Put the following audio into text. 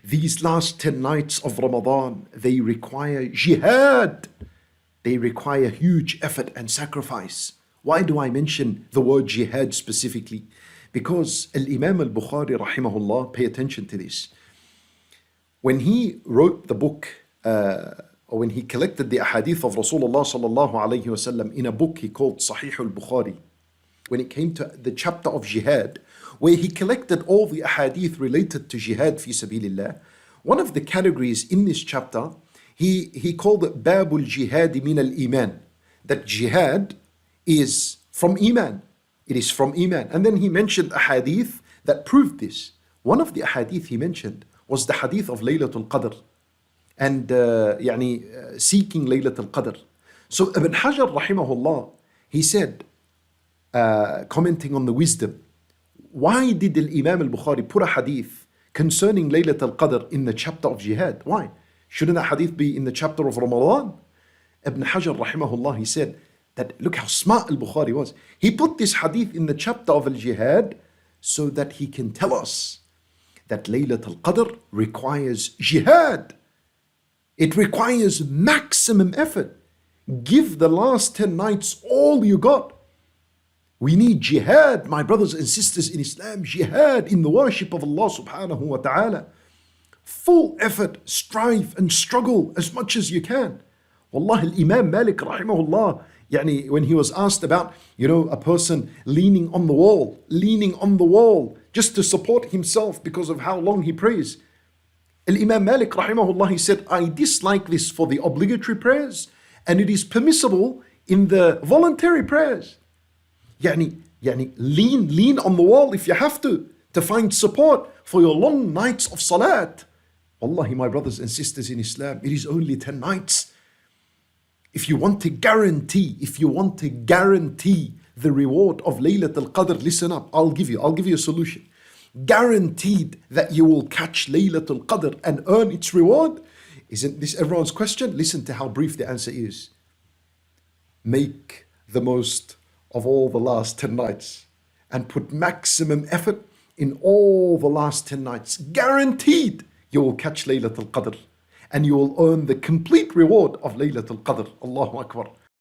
These last 10 nights of Ramadan, they require jihad. They require huge effort and sacrifice. Why do I mention the word jihad specifically? Because Al-Imam al-Bukhari rahimahullah, pay attention to this. When he wrote the book, or when he collected the ahadith of Rasulullah sallallahu alayhi wasallam in a book he called Sahih al-Bukhari, when it came to the chapter of jihad, where he collected all the ahadith related to jihad fi sabilillah, one of the categories in this chapter, he called it Babul Jihad min al-Iman, that jihad is from Iman. It is from Iman. And then he mentioned a hadith that proved this. One of the hadith he mentioned was the hadith of Laylatul Qadr and seeking Laylatul Qadr. So Ibn Hajar rahimahullah, he said, commenting on the wisdom, why did Imam al-Bukhari put a hadith concerning Laylatul Qadr in the chapter of jihad? Why? Shouldn't that hadith be in the chapter of Ramadan? Ibn Hajar rahimahullah, he said that, look how smart al-Bukhari was. He put this hadith in the chapter of al-jihad so that he can tell us that Laylatul Qadr requires jihad. It requires maximum effort. Give the last 10 nights all you got. We need jihad, my brothers and sisters in Islam, jihad in the worship of Allah subhanahu wa ta'ala. Full effort, strive and struggle as much as you can. Wallahi, Imam Malik rahimahullah, when he was asked about, a person leaning on the wall just to support himself because of how long he prays. Imam Malik rahimahullah, he said, I dislike this for the obligatory prayers, and it is permissible in the voluntary prayers. Lean on the wall if you have to find support for your long nights of salat. Wallahi, my brothers and sisters in Islam, it is only 10 nights. If you want to guarantee the reward of Laylatul Qadr, listen up, I'll give you a solution. Guaranteed that you will catch Laylatul Qadr and earn its reward. Isn't this everyone's question? Listen to how brief the answer is. Make the most of all the last 10 nights and put maximum effort in all the last 10 nights. Guaranteed you will catch Laylatul Qadr and you will earn the complete reward of Laylatul Qadr. Allahu Akbar.